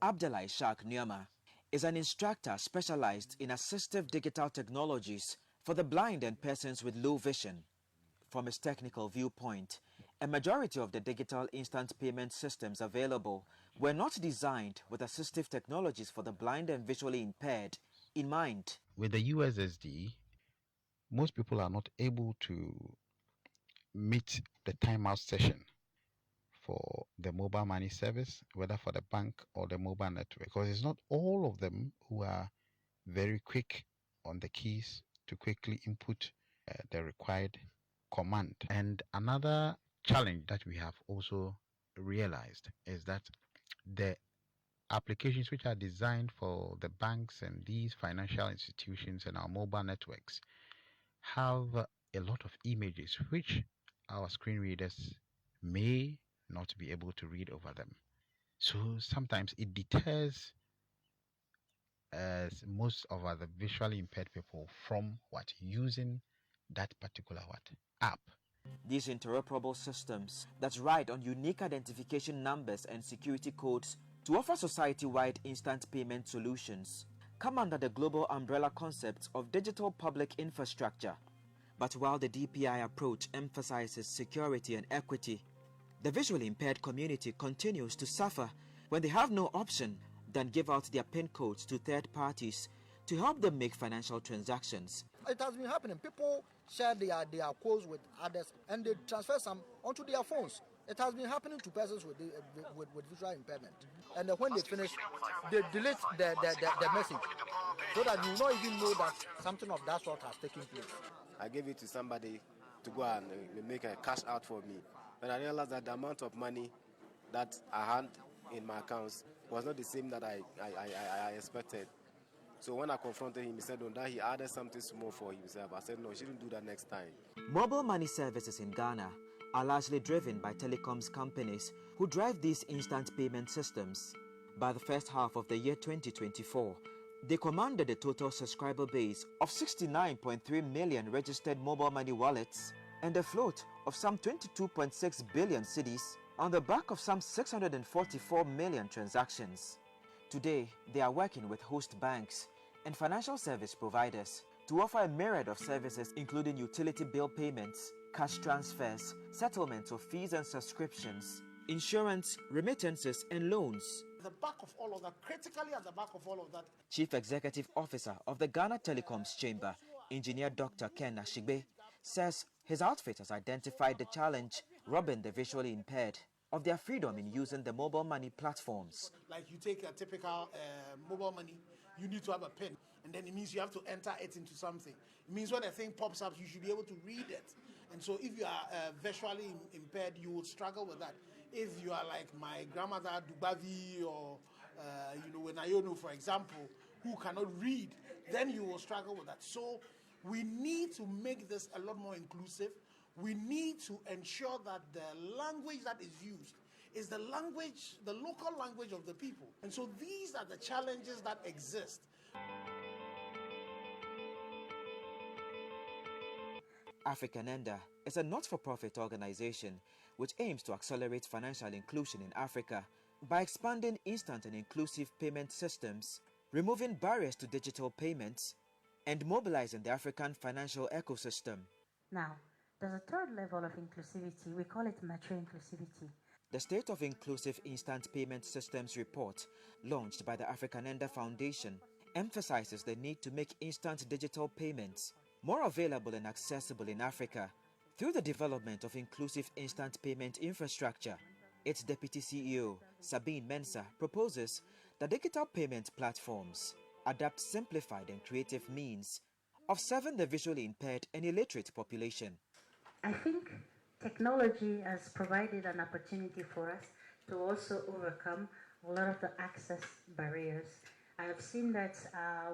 Abdullah Ishaq Nyama is an instructor specialized in assistive digital technologies for the blind and persons with low vision. From his technical viewpoint, a majority of the digital instant payment systems available were not designed with assistive technologies for the blind and visually impaired in mind. With the USSD, most people are not able to meet the timeout session for the mobile money service, whether for the bank or the mobile network, because it's not all of them who are very quick on the keys to quickly input the required command. And another challenge that we have also realized is that the applications which are designed for the banks and these financial institutions and our mobile networks have a lot of images which our screen readers may not be able to read over them. So sometimes it deters most of the visually impaired people from using that particular app. These interoperable systems that ride on unique identification numbers and security codes to offer society-wide instant payment solutions come under the global umbrella concept of digital public infrastructure. But while the DPI approach emphasizes security and equity, the visually impaired community continues to suffer when they have no option than give out their PIN codes to third parties to help them make financial transactions. It has been happening. People share their codes with others and they transfer some onto their phones. It has been happening to persons with visual impairment. And when they finish, they delete the message so that you will not even know that something of that sort has taken place. I gave it to somebody to go and make a cash out for me. And I realized that the amount of money that I had in my accounts was not the same that I expected. So when I confronted him, he said, that he added something small for himself. I said, no, he shouldn't do that next time. Mobile money services in Ghana are largely driven by telecoms companies who drive these instant payment systems. By the first half of the year 2024, they commanded a total subscriber base of 69.3 million registered mobile money wallets and a float of some 22.6 billion cedis on the back of some 644 million transactions. Today, they are working with host banks and financial service providers to offer a myriad of services including utility bill payments, cash transfers, settlements of fees and subscriptions, insurance, remittances and loans. At the back of all of that, critically at the back of all of that, Chief Executive Officer of the Ghana Telecoms Chamber, Engineer Dr. Ken Ashigbe, says his outfit has identified the challenge robbing the visually impaired of their freedom in using the mobile money platforms. Like you take a typical mobile money, you need to have a PIN, and then it means you have to enter it into something. It means when a thing pops up, you should be able to read it. And so if you are visually impaired, you will struggle with that. If you are like my grandmother Dubavi or Wenayono, for example, who cannot read, then you will struggle with that. So we need to make this a lot more inclusive. We need to ensure that the language that is used is the language, the local language of the people. And so these are the challenges that exist. Africanenda is a not-for-profit organization which aims to accelerate financial inclusion in Africa by expanding instant and inclusive payment systems, removing barriers to digital payments, and mobilizing the African financial ecosystem. Now, there's a third level of inclusivity. We call it mature inclusivity. The State of Inclusive Instant Payment Systems report, launched by the Africanenda Foundation, emphasizes the need to make instant digital payments more available and accessible in Africa through the development of inclusive instant payment infrastructure. Its Deputy CEO, Mensah, proposes that digital payment platforms adapt simplified and creative means of serving the visually impaired and illiterate population. I think technology has provided an opportunity for us to also overcome a lot of the access barriers. I have seen that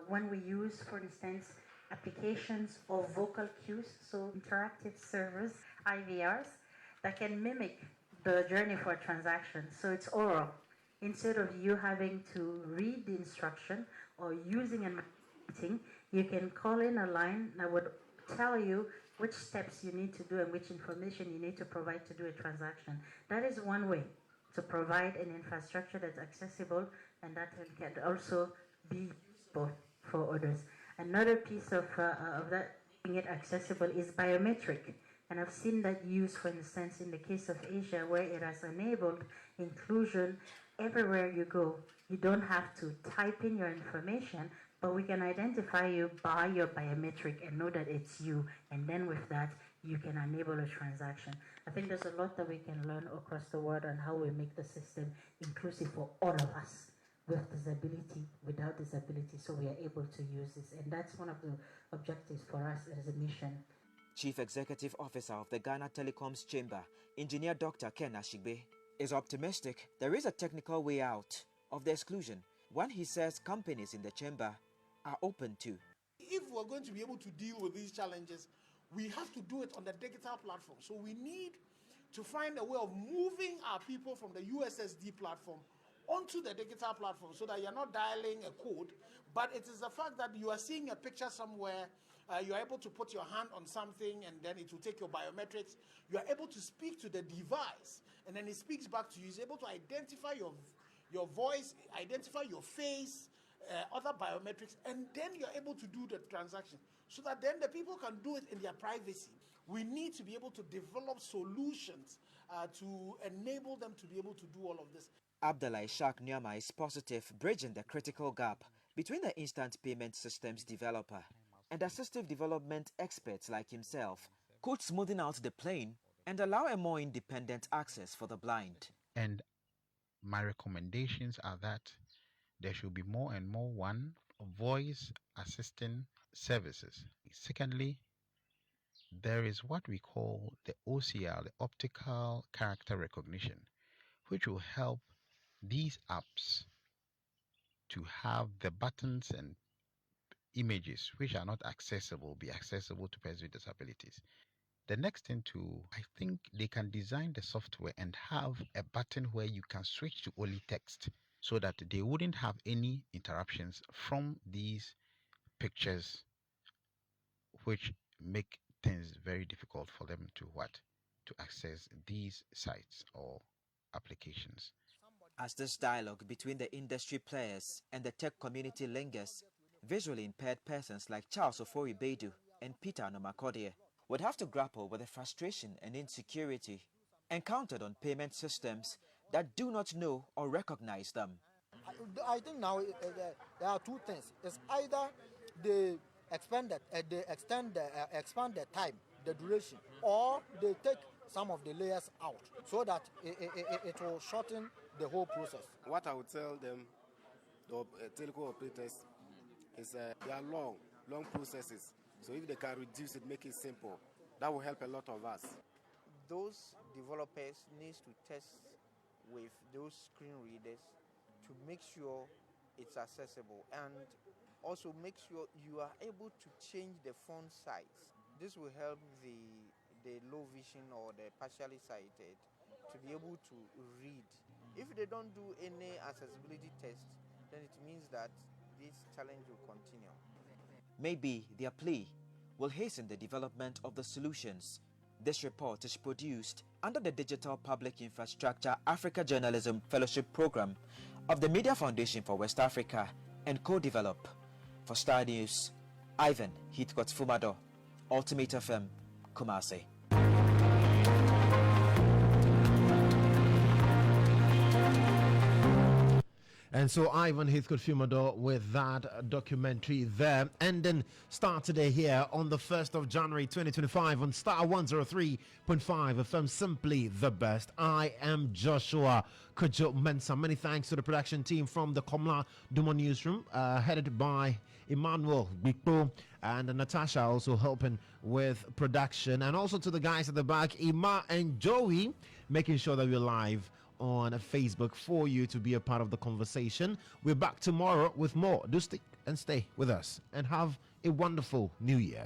when we use, for instance, applications or vocal cues, so interactive servers, IVRs, that can mimic the journey for a transaction. So it's oral. Instead of you having to read the instruction or using a meeting, you can call in a line that would tell you which steps you need to do and which information you need to provide to do a transaction. That is one way to provide an infrastructure that's accessible and that can also be useful for others. Another piece of that making it accessible is biometric. And I've seen that used, for instance, in the case of Asia, where it has enabled inclusion everywhere you go. You don't have to type in your information, but we can identify you by your biometric and know that it's you. And then with that, you can enable a transaction. I think there's a lot that we can learn across the world on how we make the system inclusive for all of us, with disability, without disability, so we are able to use this. And that's one of the objectives for us as a mission. Chief Executive Officer of the Ghana Telecoms Chamber, Engineer Dr. Ken Ashigbe, is optimistic there is a technical way out of the exclusion, one he says companies in the chamber are open to. If we're going to be able to deal with these challenges, we have to do it on the digital platform. So we need to find a way of moving our people from the USSD platform onto the digital platform so that you're not dialing a code, but it is the fact that you are seeing a picture somewhere, you're able to put your hand on something and then it will take your biometrics. You are able to speak to the device and then it speaks back to you. It's able to identify your voice, identify your face, other biometrics, and then you're able to do the transaction so that then the people can do it in their privacy. We need to be able to develop solutions to enable them to be able to do all of this. Abdallah Ishaq Nyama is positive, bridging the critical gap between the instant payment systems developer and assistive development experts like himself could smoothen out the plane and allow a more independent access for the blind. And my recommendations are that there should be more and more, one, voice assisting services. Secondly, there is what we call the OCR, the optical character recognition, which will help these apps to have the buttons and images which are not accessible be accessible to persons with disabilities. The next thing I think they can design the software and have a button where you can switch to only text so that they wouldn't have any interruptions from these pictures which make things very difficult for them to access these sites or applications. As this dialogue between the industry players and the tech community lingers, visually impaired persons like Charles Ofori Beidou and Peter Nomakodie would have to grapple with the frustration and insecurity encountered on payment systems that do not know or recognize them. I think now there are two things. It's either they expand the time, the duration, or they take some of the layers out so that it will shorten the whole process. What I would tell them, the telecom operators, is they are long processes. So if they can reduce it, make it simple, that will help a lot of us. Those developers need to test with those screen readers to make sure it's accessible and also make sure you are able to change the font size. This will help the low vision or the partially sighted to be able to read. If they don't do any accessibility test, then it means that this challenge will continue. Maybe their plea will hasten the development of the solutions. This report is produced under the Digital Public Infrastructure Africa Journalism Fellowship Program of the Media Foundation for West Africa and co-develop. For Star News, Ivan Heathcote Fumado, Ultimate FM, Kumasi. And so Ivan Heathcote Fumador with that documentary there. And then start today here on the 1st of January 2025 on Star 103.5 FM, simply the best. I am Joshua Kodjo Mensah. Many thanks to the production team from the Komla Duma newsroom, headed by Emmanuel Bikpo and Natasha, also helping with production. And also to the guys at the back, Ima and Joey, making sure that we're live on Facebook for you to be a part of the conversation. We're back tomorrow with more. Do stick and stay with us and have a wonderful new year.